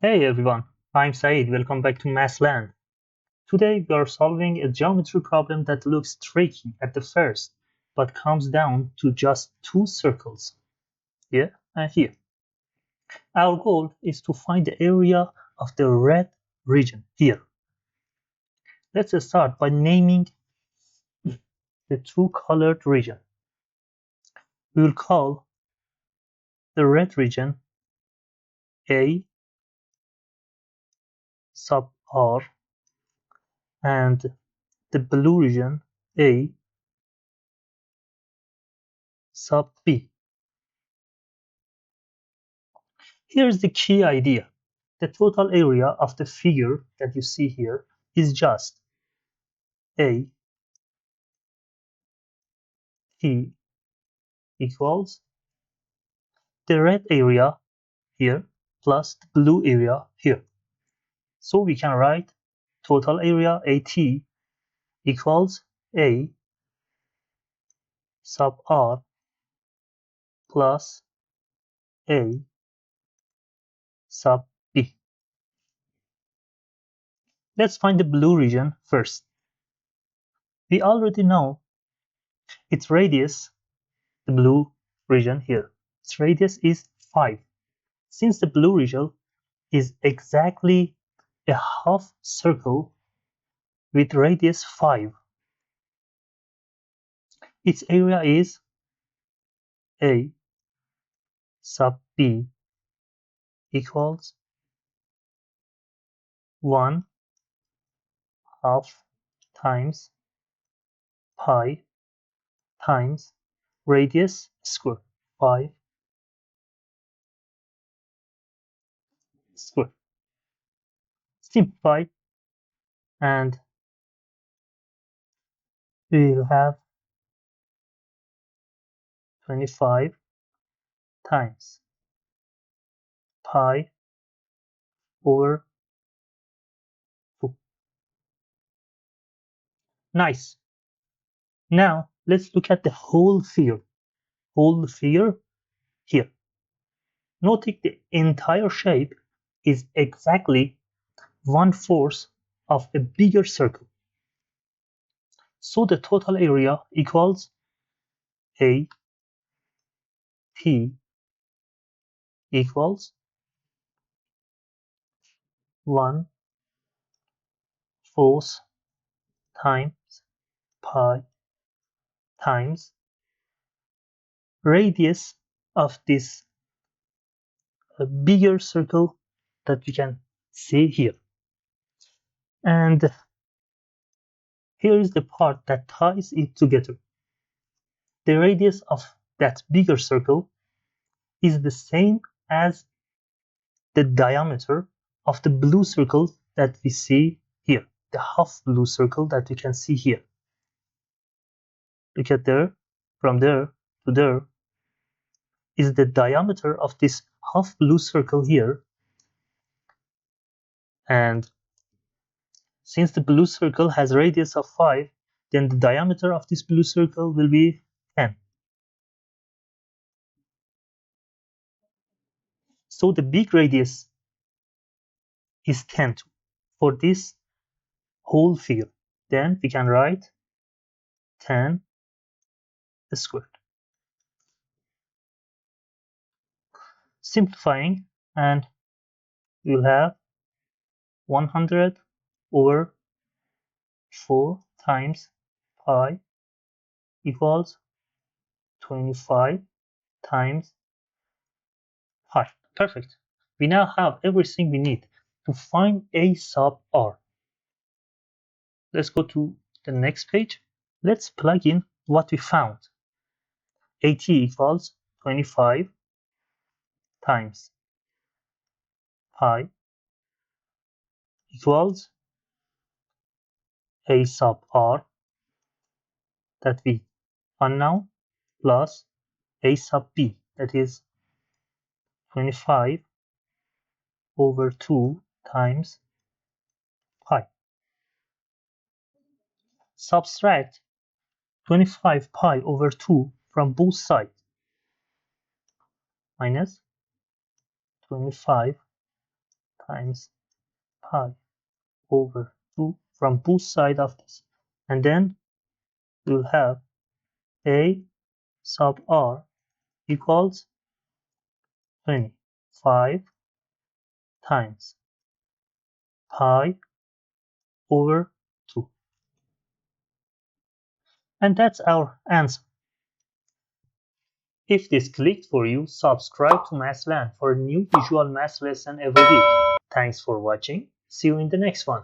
Hey everyone, I'm Saeed. Welcome back to Mathland. Today we are solving a geometry problem that looks tricky at the first, but comes down to just two circles, here and here. Our goal is to find the area of the red region here. Let's start by naming the two colored region. We will call the red region A sub R and the blue region A sub B. Here's the key idea. The total area of the figure that you see here is just A T equals the red area here plus the blue area here. So we can write total area AT equals A sub R plus A sub B. Let's find the blue region first. We already know its radius, the blue region here. Its radius is 5. Since the blue region is exactly a half circle with radius 5, its area is A sub B equals 1 half times pi times radius square, 5 square. Simplify and we will have 25 times pi over 2. Nice. Now let's look at the whole figure. Whole figure here. Notice the entire shape is exactly 1/4 of a bigger circle. So the total area equals A T equals 1/4 times pi times radius of this bigger circle that you can see here. And here is the part that ties it together. The radius of that bigger circle is the same as the diameter of the blue circle that we see here, the half blue circle that you can see here. Look at there, from there to there is the diameter of this half blue circle here. And since the blue circle has a radius of 5, then the diameter of this blue circle will be 10. So the big radius is 10 for this whole figure. Then we can write 10 squared. Simplifying, and we'll have 100 over 4 times pi equals 25 times pi. Perfect. We now have everything we need to find A sub R. Let's go to the next page. Let's plug in what we found. AT equals 25 times pi equals A sub R, that we unknown, plus A sub B, that is 25 over 2 times pi. Subtract 25 pi over 2 from both sides, minus 25 times pi over 2 from both sides of this. And then we'll have a sub r equals 25 times pi over 2. And that's our answer. If this clicked for you, subscribe to Mathland for a new visual math lesson every week. Thanks for watching. See you in the next one.